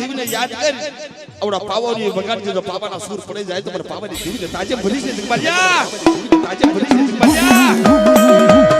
દેવીને યાદ કરી આવડા પાવોની વગાડજો તો પાવાના સૂર પડી જાય તો મને પાવાની દેવીને તાજે ભરી છે જગમાલિયા તાજે ભરી છે જગમાલિયા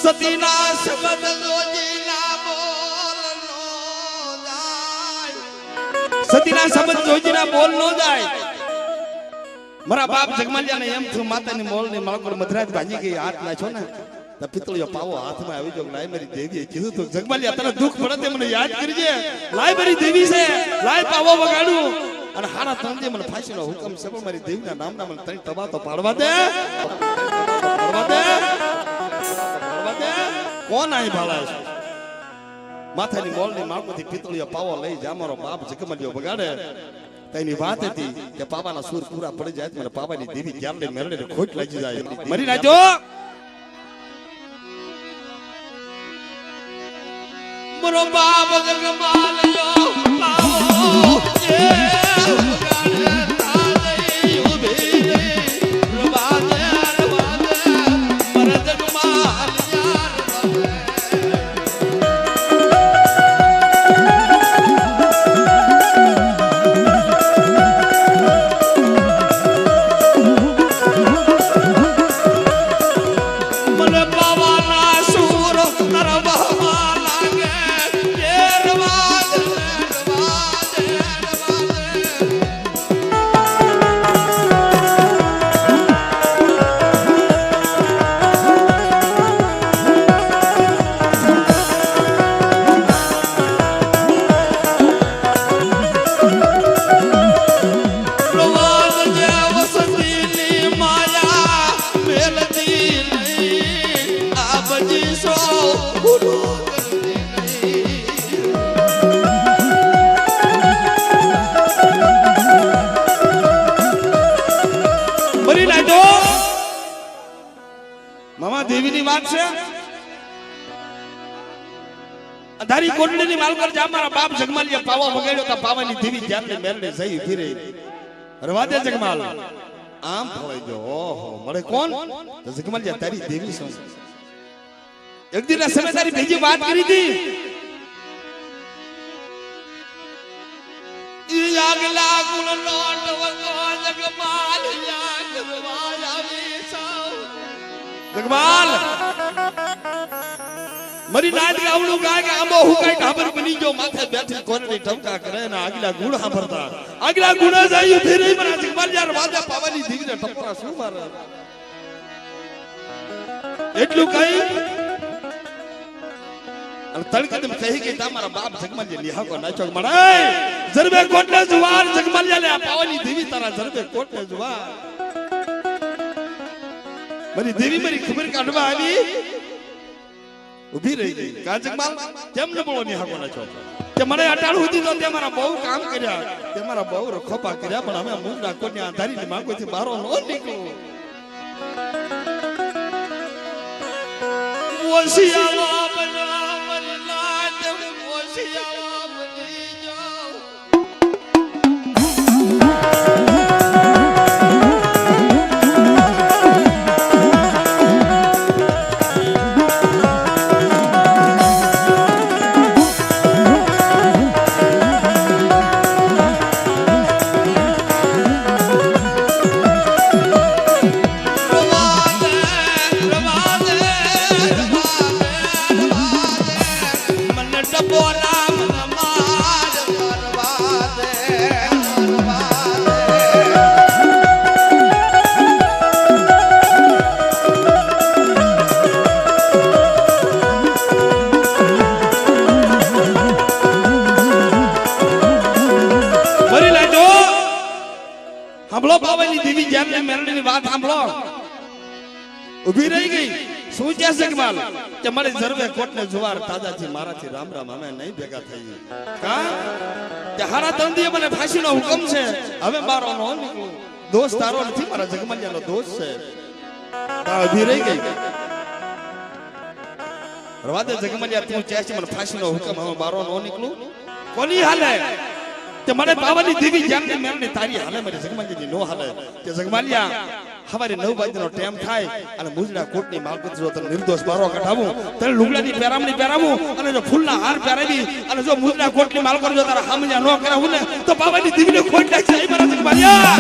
સતીના શબ્દ જોજીના બોલ નો જાય સતીના શબ્દ જોજીના બોલ નો જાય મારા બાપ જગમાલિયાને એમ થયું માતાની મોલની માળકો મધરાજ ભાજી ગઈ હાથ નાખ્યો ને તો પિત્તળિયો પાવો હાથમાં આવી ગયો લાય મારી દેવીએ કીધું તો જગમાલિયા તને દુઃખ પડે તે મને યાદ કરજે લાય મારી દેવી છે લાય પાવો વગાડું અને હારા તંદે મને ફાંસીનો હુકમ છે પણ મારી દેવીના નામના મને તણી તબા તો પાડવા દે કોણ આઈ ભાળા છે માથાની મોલની માળકોથી પિત્તળિયો પાવો લઈ જા મારો બાપ જગમાલિયો વગાડે તેની વાત હતી કે પાવાના સૂર પૂરા પડી જાય મને પાવાની દેવી ક્યારે મેરડે ખોટ લાગી જાય મરી નાજો મારો બાપ જગમાલિયો પાવો એ વગાડે તાજે ઉભી રે રવાદે રવાદે મારા જગમાલિયા દેવીની વાત છે અધારી કોટડીની માલકર જા મારા બાપ જગમાલિયા પાવા વગાડ્યો તો પાવાની દેવી જ્યારે મેરડે જઈ ઉભી રહી રવાદે જગમાલ આમ ફળાઈ ગયો ઓહો મળે કોણ તો જગમાલિયા તારી દેવી છે એક દિન સમય તારી ભેગી વાત કરી હતી ઈ આગલા ગુણ લોટ વગો જગમાલિયા કરવા આવી સૌ જગમાલ મરી નાદ ગાવડું ગાય કે આંબો હુકાઈ ઢાબર બની ગયો માથે બેઠી કોરડી ટમકા કરે ને આગલા ગુણ સાંભળતા આગલા ગુણ જાય ઉભી રહી મારા જગમાલિયા વાદા પાવાની દીવીને ટપકા શું મારે એટલું કઈ અને તળકદમ કહી કે તમારા બાપ જગમાલિયા નિહાકો નાચો મળે જરબે કોટલે જુવાર જગમાલિયા લે પાવાની દેવી તારા જરબે કોટલે જુવાર મારી દેવી મારી ખબર કાઢવા આવી ઉભી રહી ગઈ કા જગમાલ કેમ ન બોલો નિહાકો નાચો કે મને અટાળ સુધી તો તે મારા બહુ કામ કર્યા તે મારા બહુ રખોપા કર્યા પણ અમે મુંડા કોની આધારીની માગોથી બારો ન નીકળો ઓશિયાવા બના મરલા તે ઓશિયાવા બની જાઓ સાંભળો પાવાની દેવી જેમને મેરડીની વાત સાંભળો ઉભી રહી ગઈ શું છે જગમાલ કે મારી જરવે કોટને જુવાર તાજાથી મારાથી રામ રામ અમે નહીં ભેગા થઈ કા કે હારા તંદીએ મને ફાંસીનો હુકમ છે હવે મારો નો નીકળું દોસ્ત તારો નથી મારા જગમાલિયાનો દોસ્ત છે તા ઉભી રહી ગઈ રવાદે જગમલિયા તું ચેસી મને ફાંસીનો હુકમ હવે બારો નો નીકળું કોની હાલે તે મને પાવાની દેવી જાનની મેલની તારી હાલે મારી જગમલિયાની નો હાલે તે જગમલિયા હવારે 9 વાગ્યાનો ટાઈમ થાય અને મુજડા કોટની માલકત જો તને નિર્દોષ બારો કઢાવું તને લુગડાની પેરામણી પહેરાવું અને જો ફૂલના હાર પહેરાવી અને જો મુજડા કોટની માલકત જો તારા હામજા નો કરાવું ને તો પાવાની દેવીને ખોટ લાગશે એ મારા જગમલિયા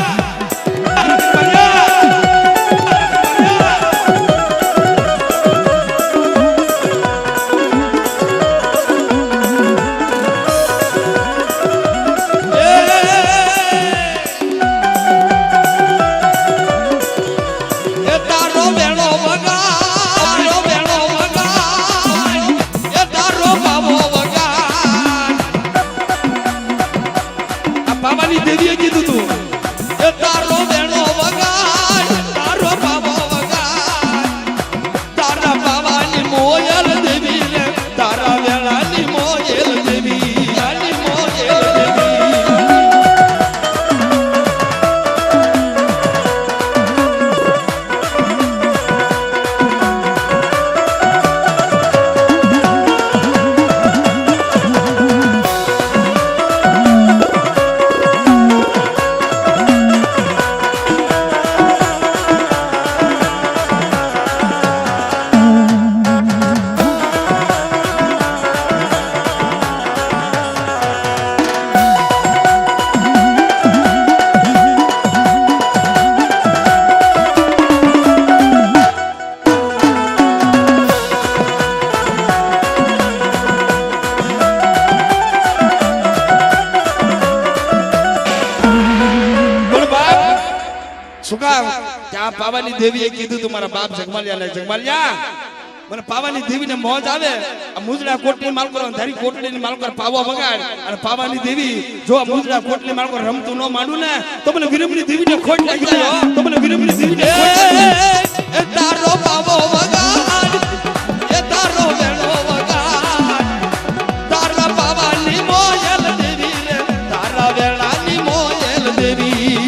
પાવાની દેવીએ કીધું તું એ તારો બેનો વગાડ તારો બાબો વગાડ તારા પાવાની મોયલ દેવી રે તારા વેળાની મોયલ દેવી આની મોયલ દેવી પાવાની દેવીએ કીધું તું મારા બાપ જગમાલિયાને જગમાલિયા મને પાવાની દેવીને મોજ આવે આ મુજડા કોટની માલકો ધારી કોટડીની માલકો પાવા વગાડ અને પાવાની દેવી જો આ મુજડા કોટની માલકો રમતું ન માંડું ને તો મને વિરમની દેવીને ખોટ લાગી જાય તો મને વિરમની દેવીને એ તારો પાવો વગાડ એ તારો વેણો વગાડ તારા પાવાની મોયલ દેવી રે તારા વેળાની મોયલ દેવી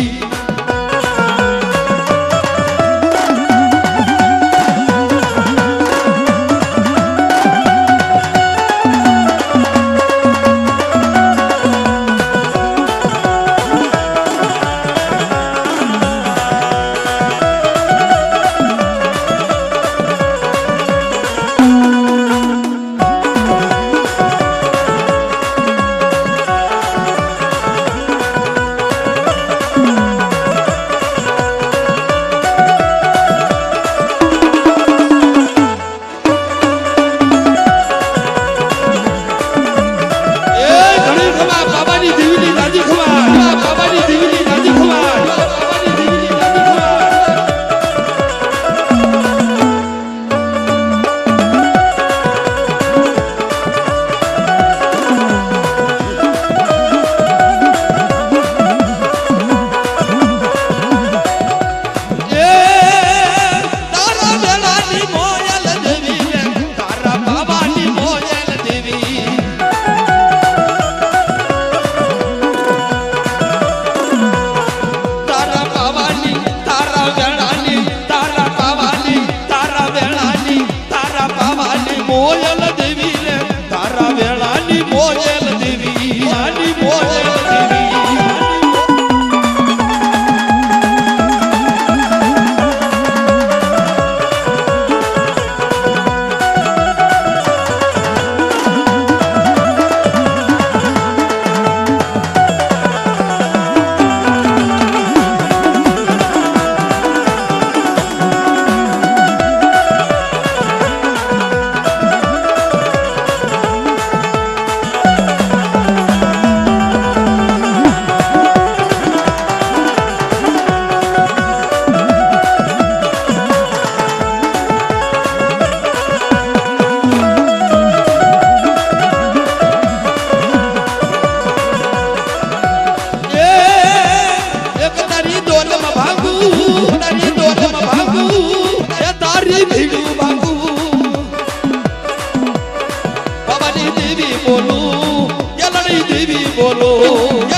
બોલો